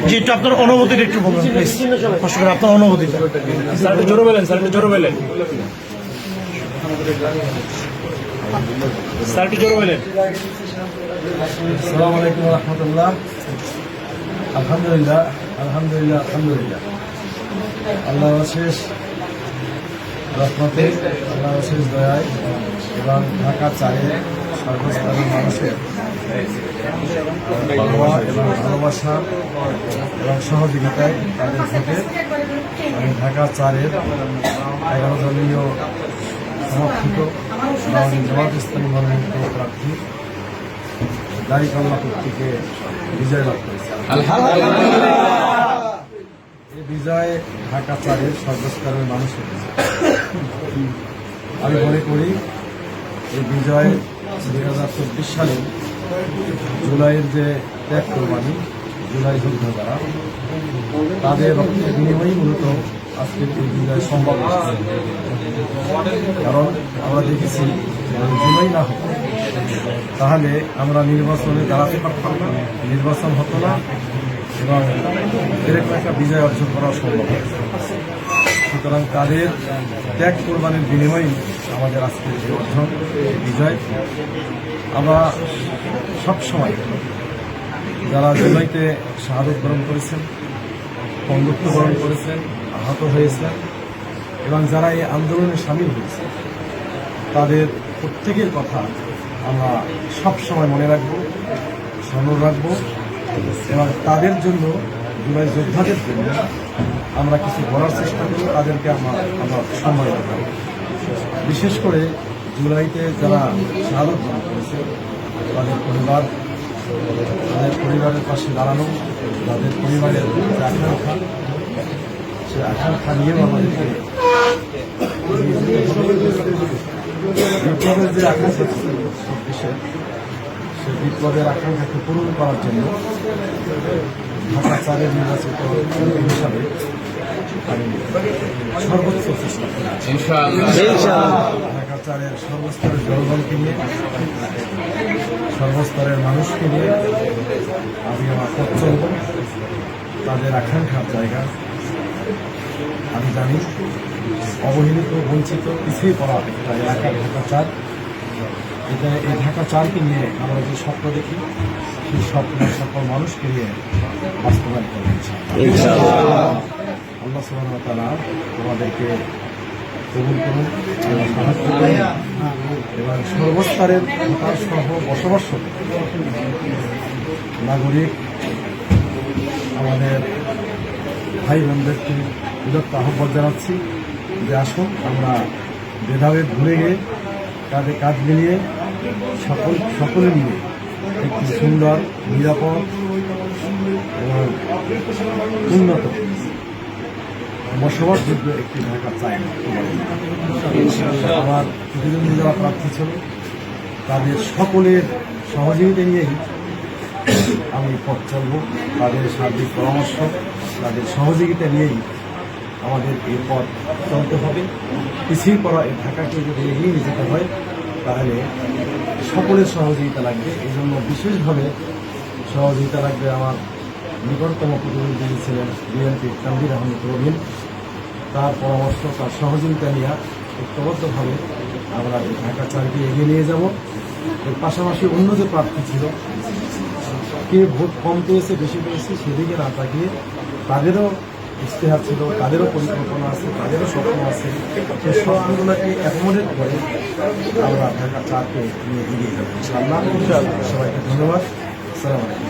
জি, একটু আপনার অনুভূতিটা একটু বলুন প্লিজ, কষ্ট করে আপনার অনুভূতিটা। স্যার একটু জোরে বলেন, স্যার একটু জোরে বলেন, স্যার একটু জোরে বলেন। আসসালামু আলাইকুম রহমতুল্লাহ। আলহামদুলিল্লাহ আলহামদুলিল্লাহ আলহামদুলিল্লাহ। আল্লাহ অশেষ রহমতে, আল্লাহ অশেষ দয়ায় এবং ঢাকা চারে সর্বস্তরের মানুষের ভালোবাসা এবং ভালোবাসা এবং সহযোগিতায় তাদের ভোটে আমি ঢাকা চারের 11 দলীয় সমর্থিত জামাত ইসলামী মনোনীত প্রার্থী দাড়িপাল্লা কর্তৃকে বিজয় লাভ করেছে। এই বিজয় ঢাকা চারের সর্বস্তরের মানুষের বিজয়। আমি মনে করি এই বিজয় 2024 সালে জুলাইয়ের যে ত্যাগ কোরবানি, জুলাই যুদ্ধ দ্বারা তাদের রক্তের বিনিময়ই মূলত আজকের এই বিজয় সম্ভব হয়েছে। কারণ আমরা দেখেছি জুলাই না হতো তাহলে আমরা নির্বাচনে দাঁড়াতে পারতাম না, নির্বাচন হতো না এবং এরকম একটা বিজয় অর্জন করা সম্ভব হয়েছে। সুতরাং তাদের ত্যাগ কোরবানির বিনিময়েই আমাদের আজকের এই অর্জন, বিজয়। আমরা সবসময় যারা জুলাইতে শাহাদত বরণ করেছেন, বন্ধুত্ব বরণ করেছেন, আহত হয়েছেন এবং যারা এই আন্দোলনে সামিল হয়েছে তাদের প্রত্যেকের কথা আমরা সবসময় মনে রাখবো, স্মরণ রাখবো এবং তাদের জন্য, জুলাই যোদ্ধাদের জন্য আমরা কিছু করার চেষ্টা করব, তাদেরকে আমরা সম্মান দেব। বিশেষ করে জুলাইতে যারা শাহাদত বরণ করেছে তাদের পরিবারের পাশে দাঁড়ানো, তাদের পরিবারের যে আকাঙ্ক্ষা, সে আকাঙ্ক্ষা নিয়েও আমাদেরকে বিপ্লবের যে আকাঙ্ক্ষা ছিল দেশের, সে বিপ্লবের আকাঙ্ক্ষাকে পূরণ করার জন্য ঢাকা চারের নির্বাচিত হিসাবে আমি সর্বোচ্চ চেষ্টা করি। ঢাকা চারের সর্বস্তরের জনগণকে নিয়ে, সর্বস্তরের মানুষকে নিয়ে আমি আমার পথ চলব। তাদের আকাঙ্ক্ষার জায়গা আমি জানি, অবহেলিত, বঞ্চিত, পিছিয়ে পড়া একটা এলাকা ঢাকা চার। এটা এই ঢাকা চারকে নিয়ে আমরা যে স্বপ্ন দেখি, সেই স্বপ্ন সকল মানুষকে নিয়ে বাস্তবায়ন করবেন। আল্লাহ সুবহানাহু ওয়া তাআলা আমাদেরকে কবুল করুন, সাহায্য করুন এবং সর্বস্তরের ভোটার সহ বসবাসরত নাগরিক আমাদের ভাই বোনদেরকে বিরক্ত আহ্বান জানাচ্ছি যে আসুন আমরা ভেদাভেদ ভুলে গিয়ে কাঁধে কাঁধ মিলিয়ে সকলে মিলে একটি সুন্দর, নিরাপদ এবং উন্নত বসবাসযোগ্য একটি ঢাকা চাই। আমার প্রতিদ্বন্দ্বী যারা প্রার্থী ছিল তাদের সকলের সহযোগিতা নিয়েই আমি পথ চলব। তাদের সার্বিক পরামর্শ, তাদের সহযোগিতা নিয়েই আমাদের এই পথ চলতে হবে। পিছিয়ে পড়া এই ঢাকাকে যদি এগিয়ে নিয়ে যেতে হয় তাহলে সকলের সহযোগিতা লাগবে। এই জন্য বিশেষভাবে সহযোগিতা লাগবে আমার নিকটতম প্রতিনিধি ছিলেন বিএনপি তানভীর আহমেদ রবিন। তার পরামর্শ, তার সহযোগিতা নিয়ে ঐক্যবদ্ধভাবে আমরা এই ঢাকা চারকে এগিয়ে নিয়ে যাব। এর পাশাপাশি অন্য যে প্রার্থী ছিল, কে ভোট কম পেয়েছে বেশি পেয়েছে সেদিকে না তাকিয়ে তাদেরও ইশতেহার ছিল, তাদেরও পরিকল্পনা আছে, তাদেরও স্বপ্ন আছে, সেই স্বপ্নগুলোকে অ্যাকোমোডেট করে আমরা ঢাকা চারকে নিয়ে এগিয়ে যাবো। ইনশাআল্লাহ। সবাইকে ধন্যবাদ। আসসালামু আলাইকুম।